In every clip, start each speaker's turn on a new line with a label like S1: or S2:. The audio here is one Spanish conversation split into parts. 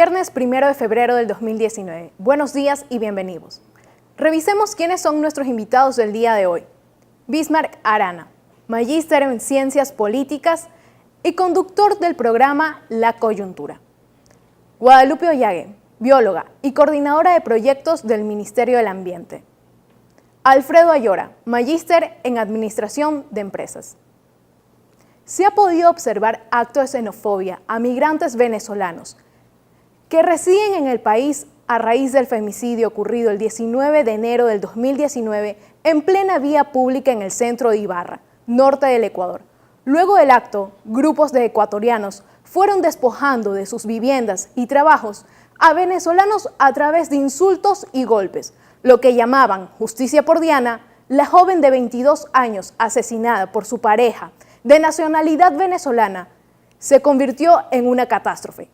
S1: viernes 1 de febrero del 2019. Buenos días y bienvenidos. Revisemos quiénes son nuestros invitados del día de hoy. Bismarck Arana, magíster en Ciencias Políticas y conductor del programa La Coyuntura. Guadalupe Ollague, bióloga y coordinadora de proyectos del Ministerio del Ambiente. Alfredo Ayora, magíster en Administración de Empresas. Se ha podido observar actos de xenofobia a migrantes venezolanos que residen en el país a raíz del femicidio ocurrido el 19 de enero del 2019 en plena vía pública en el centro de Ibarra, norte del Ecuador. Luego del acto, grupos de ecuatorianos fueron despojando de sus viviendas y trabajos a venezolanos a través de insultos y golpes, lo que llamaban justicia por Diana. La joven de 22 años asesinada por su pareja de nacionalidad venezolana se convirtió en una catástrofe,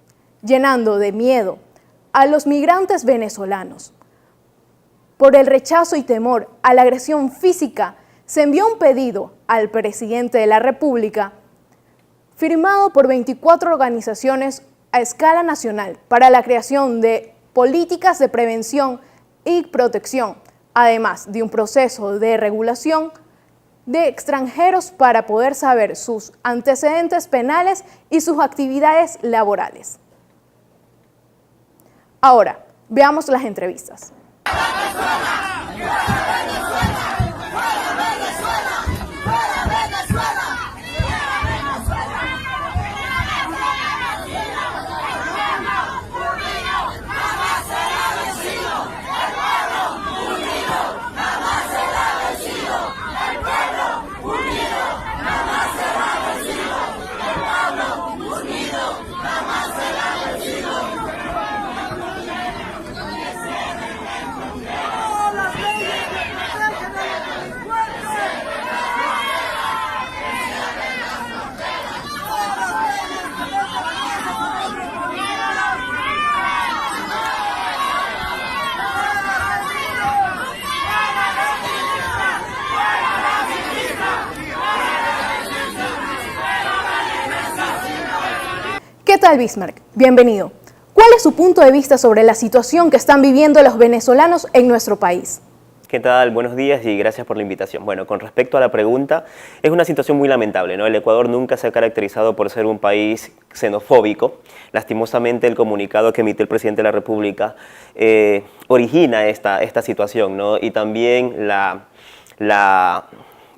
S1: llenando de miedo a los migrantes venezolanos. Por el rechazo y temor a la agresión física, se envió un pedido al presidente de la República, firmado por 24 organizaciones a escala nacional para la creación de políticas de prevención y protección, además de un proceso de regulación de extranjeros para poder saber sus antecedentes penales y sus actividades laborales. Ahora, veamos las entrevistas. ¿Qué tal, Bismarck? Bienvenido. ¿Cuál es su punto de vista sobre la situación que están viviendo los venezolanos en nuestro país?
S2: ¿Qué tal? Buenos días y gracias por la invitación. Bueno, con respecto a la pregunta, es una situación muy lamentable, ¿no? El Ecuador nunca se ha caracterizado por ser un país xenofóbico. Lastimosamente, el comunicado que emitió el presidente de la República origina esta situación, ¿no? Y también la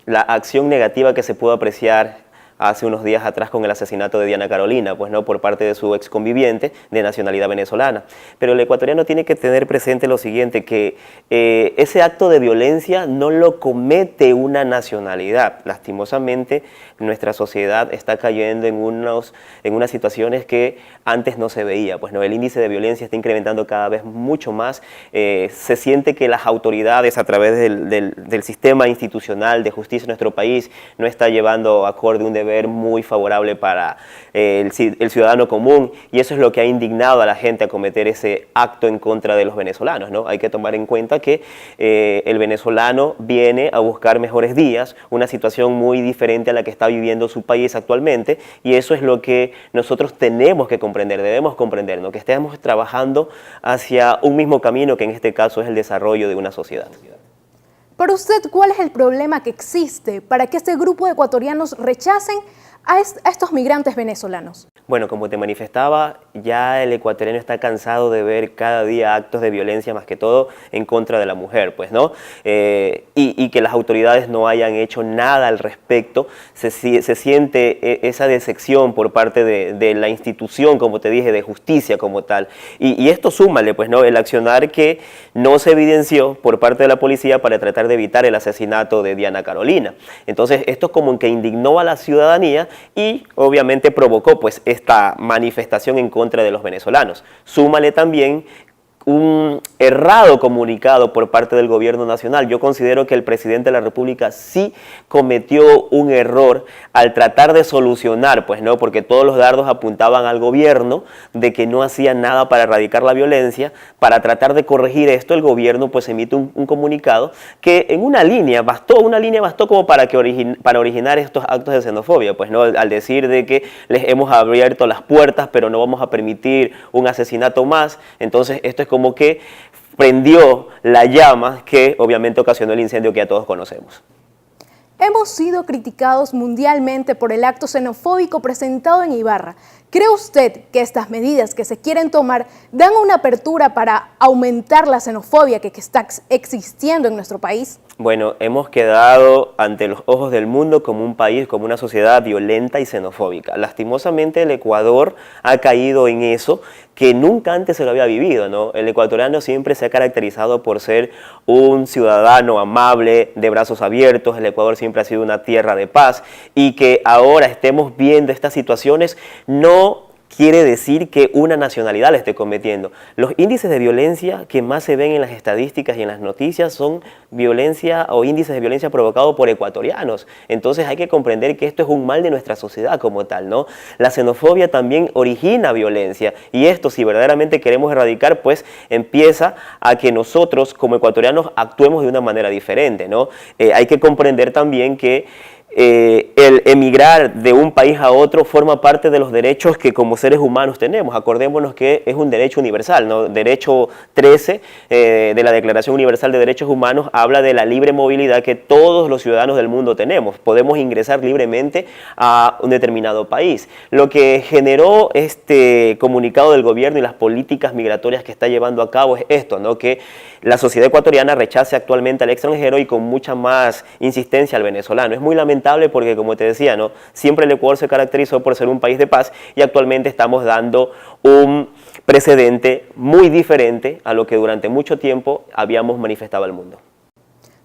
S2: acción negativa que se pudo apreciar hace unos días atrás con el asesinato de Diana Carolina, pues no, por parte de su ex conviviente de nacionalidad venezolana. Pero el ecuatoriano tiene que tener presente lo siguiente, que ese acto de violencia no lo comete una nacionalidad. Lastimosamente, nuestra sociedad está cayendo en unas situaciones que antes no se veía, pues no, el índice de violencia está incrementando cada vez mucho más. Se siente que las autoridades, a través del sistema institucional de justicia en nuestro país, no está llevando acorde un deber muy favorable para el ciudadano común, y eso es lo que ha indignado a la gente a cometer ese acto en contra de los venezolanos, ¿no? Hay que tomar en cuenta que el venezolano viene a buscar mejores días, una situación muy diferente a la que está viviendo su país actualmente, y eso es lo que nosotros tenemos que comprender, debemos comprender, ¿no? Que estemos trabajando hacia un mismo camino, que en este caso es el desarrollo de una sociedad.
S1: Para usted, ¿cuál es el problema que existe para que este grupo de ecuatorianos rechacen a estos migrantes venezolanos?
S2: Bueno, como te manifestaba, ya el ecuatoriano está cansado de ver cada día actos de violencia, más que todo en contra de la mujer, pues, ¿no? Y que las autoridades no hayan hecho nada al respecto. Se siente esa decepción por parte de la institución, como te dije, de justicia como tal. Y esto súmale, pues, ¿no? El accionar que no se evidenció por parte de la policía para tratar de evitar el asesinato de Diana Carolina. Entonces, esto como que indignó a la ciudadanía y obviamente provocó, pues, esta manifestación en contra de los venezolanos. Súmale también un errado comunicado por parte del gobierno nacional. Yo considero que el presidente de la República sí cometió un error al tratar de solucionar, pues no, porque todos los dardos apuntaban al gobierno de que no hacía nada para erradicar la violencia. Para tratar de corregir esto, el gobierno pues emite un comunicado que en una línea bastó como para originar estos actos de xenofobia, pues no, al decir de que les hemos abierto las puertas, pero no vamos a permitir un asesinato más. Entonces esto es como que prendió la llama que obviamente ocasionó el incendio que ya todos conocemos.
S1: Hemos sido criticados mundialmente por el acto xenofóbico presentado en Ibarra. ¿Cree usted que estas medidas que se quieren tomar dan una apertura para aumentar la xenofobia que está existiendo en nuestro país?
S2: Bueno, hemos quedado ante los ojos del mundo como un país, como una sociedad violenta y xenofóbica. Lastimosamente el Ecuador ha caído en eso que nunca antes se lo había vivido, ¿no? El ecuatoriano siempre se ha caracterizado por ser un ciudadano amable, de brazos abiertos. El Ecuador siempre ha sido una tierra de paz, y que ahora estemos viendo estas situaciones no quiere decir que una nacionalidad la esté cometiendo. Los índices de violencia que más se ven en las estadísticas y en las noticias son violencia o índices de violencia provocados por ecuatorianos. Entonces hay que comprender que esto es un mal de nuestra sociedad como tal, ¿no? La xenofobia también origina violencia, y esto, si verdaderamente queremos erradicar, pues empieza a que nosotros como ecuatorianos actuemos de una manera diferente, ¿no? Hay que comprender también que el emigrar de un país a otro forma parte de los derechos que como seres humanos tenemos. Acordémonos que es un derecho universal, ¿no? Derecho 13 de la Declaración Universal de Derechos Humanos habla de la libre movilidad que todos los ciudadanos del mundo tenemos. Podemos ingresar libremente a un determinado país. Lo que generó este comunicado del gobierno y las políticas migratorias que está llevando a cabo es esto, ¿no? Que la sociedad ecuatoriana rechace actualmente al extranjero y con mucha más insistencia al venezolano. Es muy lamentable porque, como te decía, ¿no? Siempre el Ecuador se caracterizó por ser un país de paz, y actualmente estamos dando un precedente muy diferente a lo que durante mucho tiempo habíamos manifestado al mundo.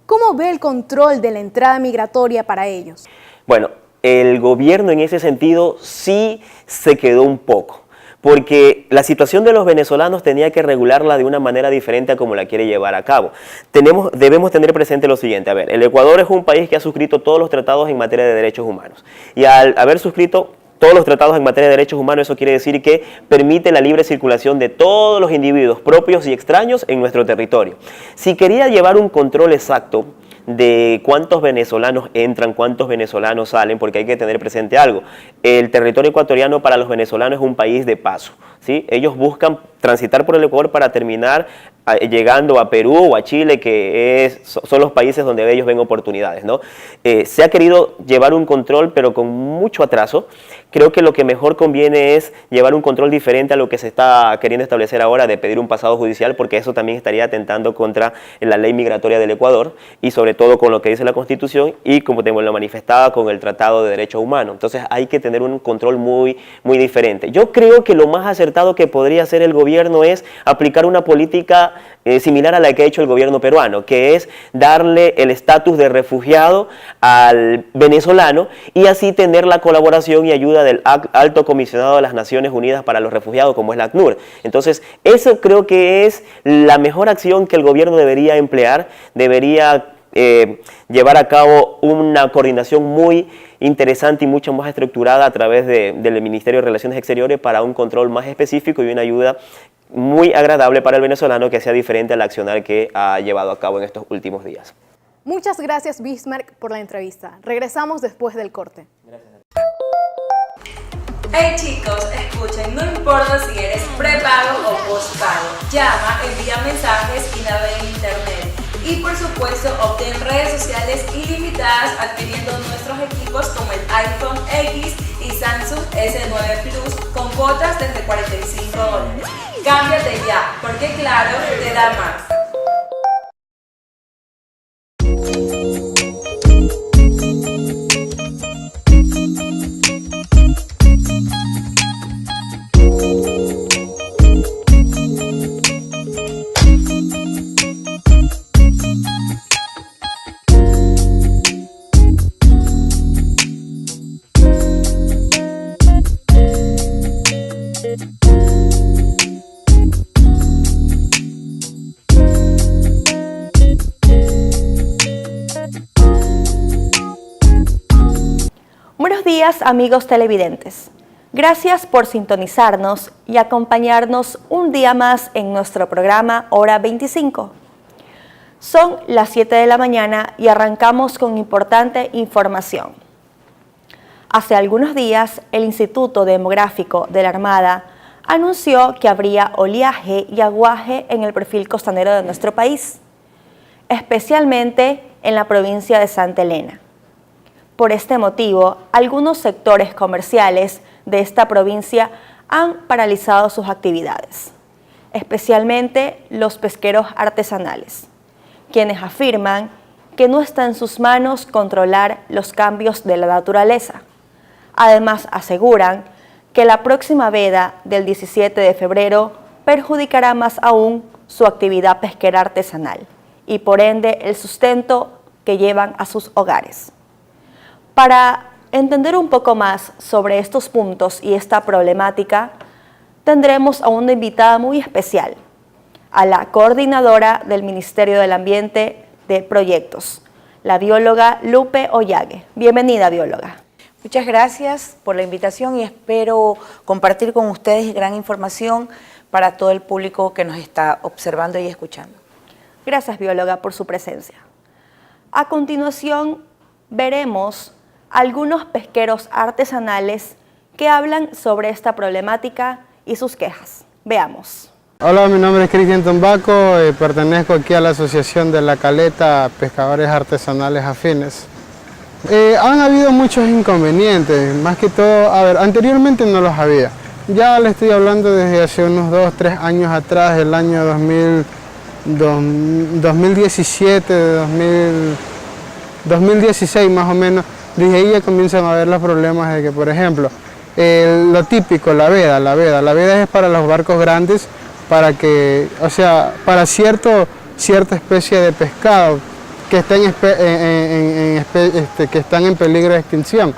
S1: ¿Cómo ve el control de la entrada migratoria para ellos?
S2: Bueno, el gobierno en ese sentido sí se quedó un poco, porque la situación de los venezolanos tenía que regularla de una manera diferente a como la quiere llevar a cabo. Debemos tener presente lo siguiente. A ver, el Ecuador es un país que ha suscrito todos los tratados en materia de derechos humanos, y al haber suscrito todos los tratados en materia de derechos humanos, eso quiere decir que permite la libre circulación de todos los individuos propios y extraños en nuestro territorio. Si quería llevar un control exacto de cuántos venezolanos entran, cuántos venezolanos salen, porque hay que tener presente algo: el territorio ecuatoriano para los venezolanos es un país de paso, ¿sí? Ellos buscan transitar por el Ecuador para terminar llegando a Perú o a Chile, que son los países donde ellos ven oportunidades, ¿no? Se ha querido llevar un control, pero con mucho atraso. Creo que lo que mejor conviene es llevar un control diferente a lo que se está queriendo establecer ahora, de pedir un pasado judicial, porque eso también estaría atentando contra la ley migratoria del Ecuador, y sobre todo con lo que dice la Constitución y como te lo manifestaba con el Tratado de Derechos Humanos. Entonces hay que tener un control muy diferente. Yo creo que lo más acertado que podría hacer el gobierno es aplicar una política similar a la que ha hecho el gobierno peruano, que es darle el estatus de refugiado al venezolano, y así tener la colaboración y ayuda del Alto Comisionado de las Naciones Unidas para los Refugiados, como es la ACNUR. Entonces, eso creo que es la mejor acción que el gobierno debería emplear. Debería llevar a cabo una coordinación muy interesante y mucho más estructurada a través del Ministerio de Relaciones Exteriores para un control más específico y una ayuda muy agradable para el venezolano, que sea diferente al accionar que ha llevado a cabo en estos últimos días.
S1: Muchas gracias, Bismarck, por la entrevista. Regresamos después del corte.
S2: Gracias.
S3: Hey chicos, escuchen, no importa si eres prepago o postpago, llama, envía mensajes y navega en internet. Y por supuesto, obtén redes sociales ilimitadas adquiriendo nuestros equipos como el iPhone X y Samsung S9 Plus con cuotas desde $45. Cámbiate ya, porque Claro te da más.
S4: Buenos días, amigos televidentes. Gracias por sintonizarnos y acompañarnos un día más en nuestro programa Hora 25. Son las 7 de la mañana y arrancamos con importante información. Hace algunos días, el Instituto Demográfico de la Armada anunció que habría oleaje y aguaje en el perfil costanero de nuestro país, especialmente en la provincia de Santa Elena. Por este motivo, algunos sectores comerciales de esta provincia han paralizado sus actividades, especialmente los pesqueros artesanales, quienes afirman que no está en sus manos controlar los cambios de la naturaleza. Además, aseguran que la próxima veda del 17 de febrero perjudicará más aún su actividad pesquera artesanal y por ende el sustento que llevan a sus hogares. Para entender un poco más sobre estos puntos y esta problemática, tendremos a una invitada muy especial, a la coordinadora del Ministerio del Ambiente de Proyectos, la bióloga Lupe Ollague. Bienvenida, bióloga.
S5: Muchas gracias por la invitación y espero compartir con ustedes gran información para todo el público que nos está observando y escuchando.
S4: Gracias, bióloga, por su presencia. A continuación, veremos algunos pesqueros artesanales que hablan sobre esta problemática y sus quejas. Veamos.
S6: Hola, mi nombre es Cristian Tombaco, pertenezco aquí a la Asociación de La Caleta Pescadores Artesanales Afines. Han habido muchos inconvenientes, más que todo, anteriormente no los había. Ya le estoy hablando desde hace unos 2-3 años atrás, el año 2017, 2016 más o menos. Desde ahí ya comienzan a haber los problemas de que, por ejemplo, lo típico, la veda es para los barcos grandes, para cierta especie de pescado que están en peligro de extinción.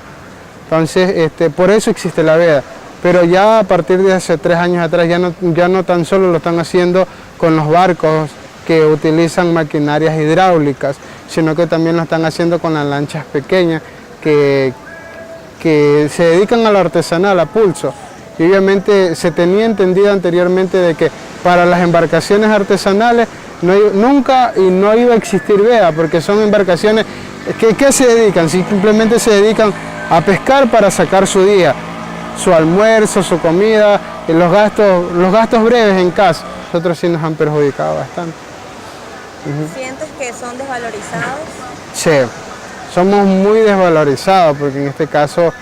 S6: Entonces, por eso existe la veda. Pero ya a partir de hace 3 años atrás ya no tan solo lo están haciendo con los barcos que utilizan maquinarias hidráulicas, sino que también lo están haciendo con las lanchas pequeñas que se dedican a lo artesanal, a pulso. Y obviamente se tenía entendido anteriormente de que para las embarcaciones artesanales nunca no iba a existir veda, porque son embarcaciones que se dedican, simplemente se dedican a pescar para sacar su día, su almuerzo, su comida, y los gastos breves en casa. Nosotros sí nos han perjudicado bastante.
S4: ¿Sientes que son desvalorizados?
S6: Sí, somos muy desvalorizados porque en este caso,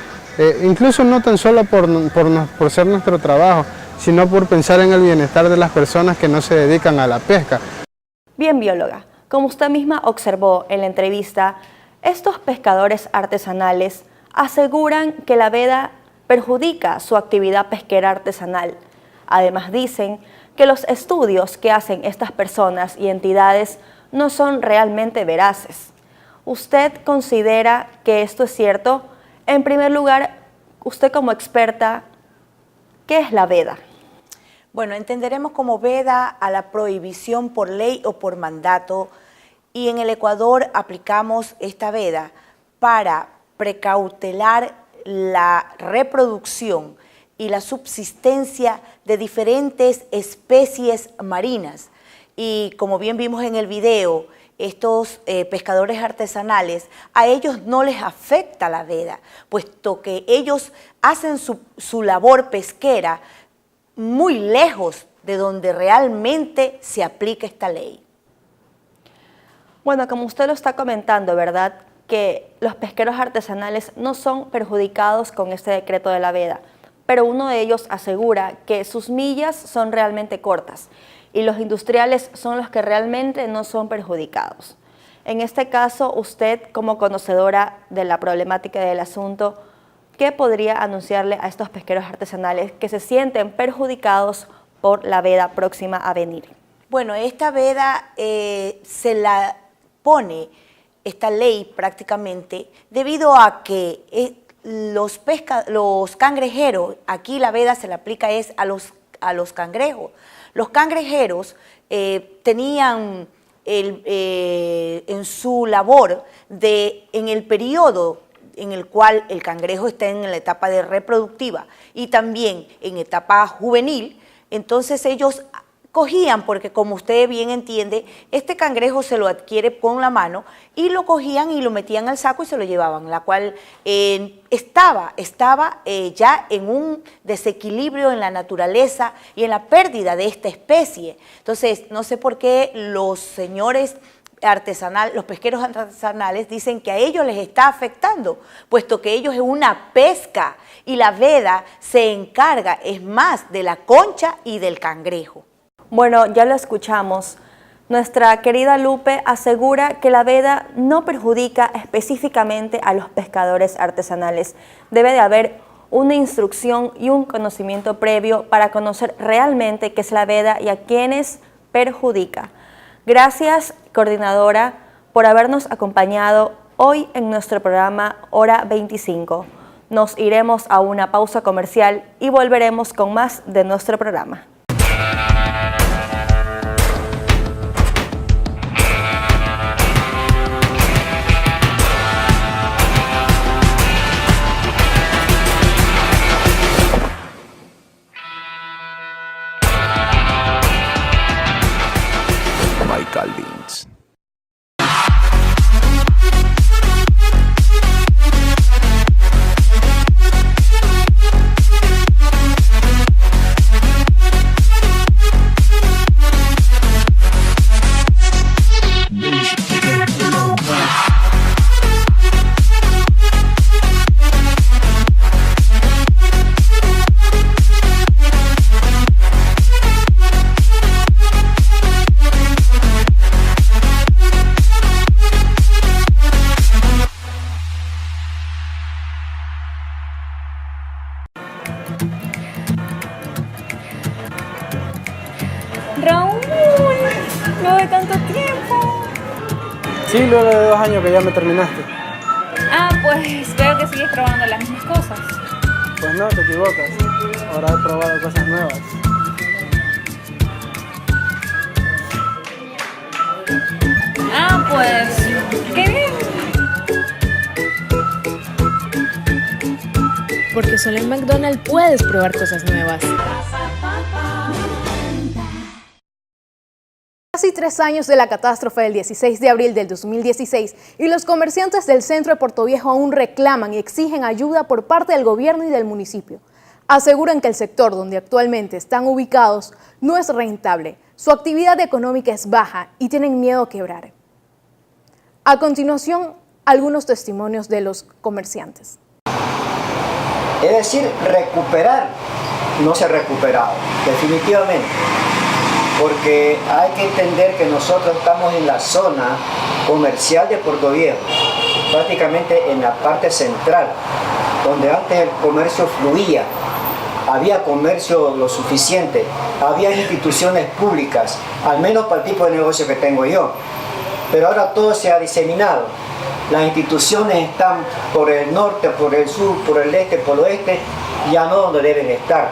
S6: incluso no tan solo por ser nuestro trabajo, sino por pensar en el bienestar de las personas que no se dedican a la pesca.
S4: Bien, bióloga, como usted misma observó en la entrevista, estos pescadores artesanales aseguran que la veda perjudica su actividad pesquera artesanal. Además dicen que los estudios que hacen estas personas y entidades no son realmente veraces. ¿Usted considera que esto es cierto? En primer lugar, usted como experta, ¿qué es la veda?
S5: Bueno, entenderemos como veda a la prohibición por ley o por mandato, y en el Ecuador aplicamos esta veda para precautelar la reproducción y la subsistencia de diferentes especies marinas. Y como bien vimos en el video, estos pescadores artesanales, a ellos no les afecta la veda, puesto que ellos hacen su labor pesquera muy lejos de donde realmente se aplica esta ley.
S4: Bueno, como usted lo está comentando, ¿verdad?, que los pesqueros artesanales no son perjudicados con este decreto de la veda, pero uno de ellos asegura que sus millas son realmente cortas y los industriales son los que realmente no son perjudicados. En este caso, usted, como conocedora de la problemática del asunto, ¿qué podría anunciarle a estos pesqueros artesanales que se sienten perjudicados por la veda próxima a venir?
S5: Bueno, esta veda se la pone, esta ley prácticamente, debido a que los cangrejeros, aquí la veda se le aplica a los cangrejos. Los cangrejeros tenían en su labor en el periodo en el cual el cangrejo está en la etapa de reproductiva y también en etapa juvenil, entonces ellos cogían, porque como usted bien entiende, este cangrejo se lo adquiere con la mano y lo cogían y lo metían al saco y se lo llevaban, la cual estaba ya en un desequilibrio en la naturaleza y en la pérdida de esta especie. Entonces, no sé por qué los señores los pesqueros artesanales dicen que a ellos les está afectando, puesto que ellos es una pesca y la veda se encarga, es más, de la concha y del cangrejo.
S4: Bueno, ya lo escuchamos. Nuestra querida Lupe asegura que la veda no perjudica específicamente a los pescadores artesanales. Debe de haber una instrucción y un conocimiento previo para conocer realmente qué es la veda y a quiénes perjudica. Gracias, coordinadora, por habernos acompañado hoy en nuestro programa Hora 25. Nos iremos a una pausa comercial y volveremos con más de nuestro programa.
S7: Calvins.
S8: Raúl, luego de tanto tiempo.
S6: Sí, luego de 2 años que ya me terminaste.
S8: Ah, pues veo que sigues probando las mismas cosas.
S6: Pues no, te equivocas. Ahora he probado cosas nuevas.
S8: Ah, pues, qué bien.
S9: Porque solo en McDonald's puedes probar cosas nuevas.
S1: Casi 3 años de la catástrofe del 16 de abril del 2016 y los comerciantes del centro de Portoviejo aún reclaman y exigen ayuda por parte del gobierno y del municipio. Aseguran que el sector donde actualmente están ubicados no es rentable, su actividad económica es baja y tienen miedo a quebrar. A continuación, algunos testimonios de los comerciantes.
S10: Es decir, recuperar no se ha recuperado, definitivamente. Porque hay que entender que nosotros estamos en la zona comercial de Portoviejo, prácticamente en la parte central, donde antes el comercio fluía, había comercio lo suficiente, había instituciones públicas, al menos para el tipo de negocio que tengo yo. Pero ahora todo se ha diseminado. Las instituciones están por el norte, por el sur, por el este, por el oeste, ya no donde deben estar.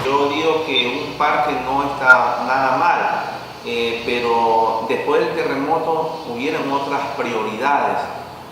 S11: Yo digo que un parque no está nada mal, pero después del terremoto hubieron otras prioridades,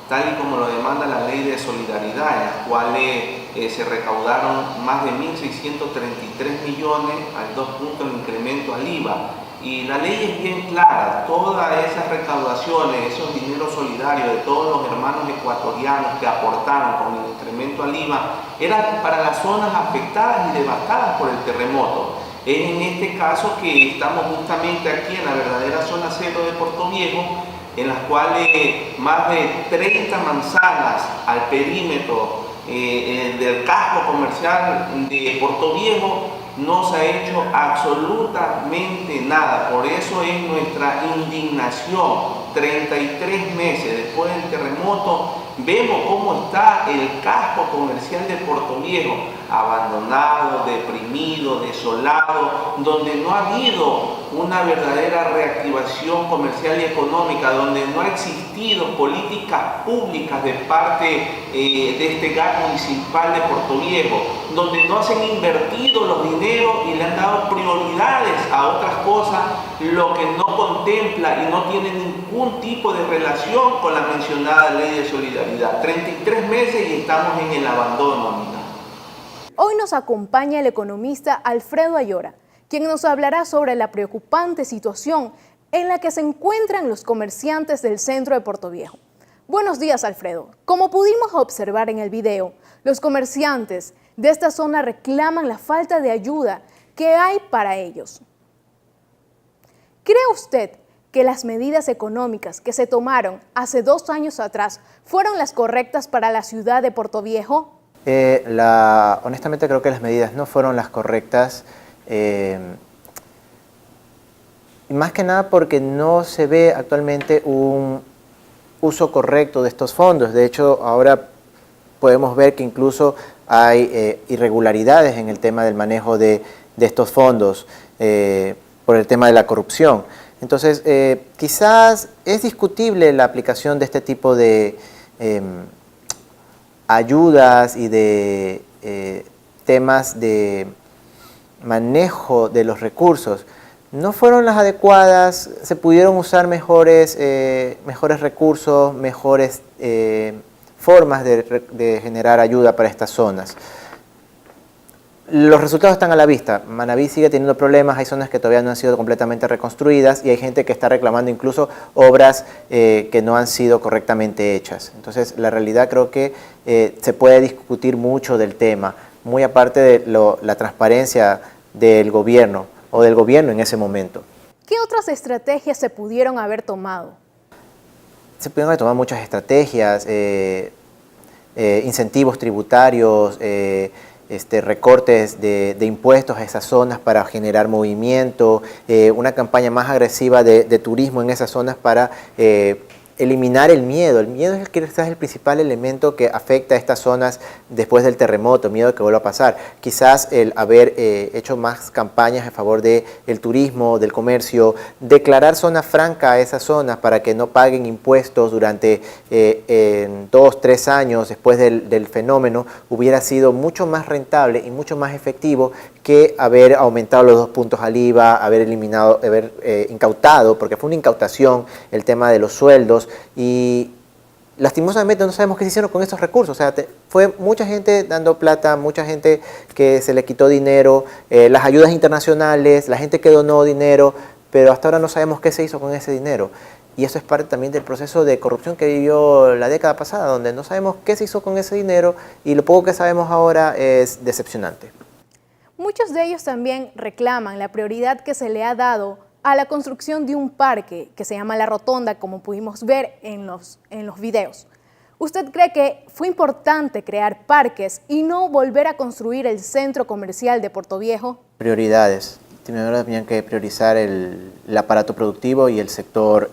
S11: tal y como lo demanda la ley de solidaridad, en las cuales se recaudaron más de 1.633 millones al 2 puntos de incremento al IVA. Y la ley es bien clara, todas esas recaudaciones, esos dineros solidarios de todos los hermanos ecuatorianos que aportaron con el incremento al IVA, eran para las zonas afectadas y devastadas por el terremoto. Es en este caso que estamos justamente aquí en la verdadera zona cero de Portoviejo, en las cuales más de 30 manzanas al perímetro del casco comercial de Portoviejo no se ha hecho absolutamente nada. Por eso es nuestra indignación. 33 meses después del terremoto, vemos cómo está el casco comercial de Portoviejo, abandonado, deprimido, desolado, donde no ha habido una verdadera reactivación comercial y económica, donde no ha existido políticas públicas de parte de este GAC municipal de Portoviejo, donde no se han invertido los dineros y le han dado prioridades a otras cosas, lo que no contempla y no tiene ningún ningún tipo de relación con la mencionada ley de solidaridad. 33 meses y estamos en el abandono nominal.
S1: Hoy nos acompaña el economista Alfredo Ayora, quien nos hablará sobre la preocupante situación en la que se encuentran los comerciantes del centro de Portoviejo. Buenos días, Alfredo. Como pudimos observar en el video, los comerciantes de esta zona reclaman la falta de ayuda que hay para ellos. ¿Cree usted que las medidas económicas que se tomaron hace 2 años atrás fueron las correctas para la ciudad de Portoviejo?
S7: Honestamente creo que las medidas no fueron las correctas, más que nada porque no se ve actualmente un uso correcto de estos fondos. De hecho, ahora podemos ver que incluso hay irregularidades en el tema del manejo de estos fondos por el tema de la corrupción. Entonces, quizás es discutible la aplicación de este tipo de ayudas y de temas de manejo de los recursos. No fueron las adecuadas, se pudieron usar mejores recursos, mejores formas de generar ayuda para estas zonas. Los resultados están a la vista. Manabí sigue teniendo problemas, hay zonas que todavía no han sido completamente reconstruidas y hay gente que está reclamando incluso obras que no han sido correctamente hechas. Entonces, la realidad creo que se puede discutir mucho del tema, muy aparte de la transparencia del gobierno o del gobierno en ese momento.
S1: ¿Qué otras estrategias se pudieron haber tomado?
S7: Se pudieron haber tomado muchas estrategias, incentivos tributarios, recortes de impuestos a esas zonas para generar movimiento, una campaña más agresiva de turismo en esas zonas para eliminar el miedo. El miedo es quizás el principal elemento que afecta a estas zonas después del terremoto, miedo de que vuelva a pasar. Quizás el haber hecho más campañas a favor del turismo, del comercio, declarar zona franca a esas zonas para que no paguen impuestos durante 2, 3 años después del fenómeno, hubiera sido mucho más rentable y mucho más efectivo que haber aumentado los 2 puntos al IVA, haber incautado, porque fue una incautación el tema de los sueldos, y lastimosamente no sabemos qué se hicieron con esos recursos. O sea, fue mucha gente dando plata, mucha gente que se le quitó dinero, las ayudas internacionales, la gente que donó dinero, pero hasta ahora no sabemos qué se hizo con ese dinero. Y eso es parte también del proceso de corrupción que vivió la década pasada, donde no sabemos qué se hizo con ese dinero y lo poco que sabemos ahora es decepcionante.
S1: Muchos de ellos también reclaman la prioridad que se le ha dado a la construcción de un parque que se llama La Rotonda, como pudimos ver en los videos. ¿Usted cree que fue importante crear parques y no volver a construir el centro comercial de Portoviejo? Prioridades.
S7: Primero tenían que priorizar el aparato productivo y el sector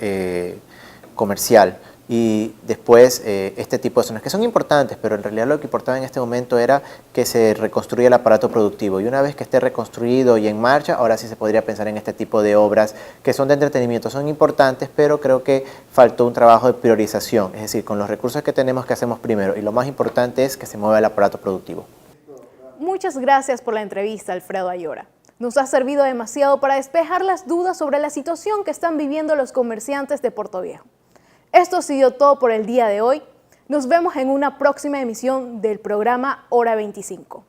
S7: comercial. Y después este tipo de zonas que son importantes, pero en realidad lo que importaba en este momento era que se reconstruya el aparato productivo. Y una vez que esté reconstruido y en marcha, ahora sí se podría pensar en este tipo de obras que son de entretenimiento. Son importantes, pero creo que faltó un trabajo de priorización. Es decir, con los recursos que tenemos, ¿qué hacemos primero? Y lo más importante es que se mueva el aparato productivo.
S1: Muchas gracias por la entrevista, Alfredo Ayora. Nos ha servido demasiado para despejar las dudas sobre la situación que están viviendo los comerciantes de Portoviejo. Esto ha sido todo por el día de hoy. Nos vemos en una próxima emisión del programa Hora 25.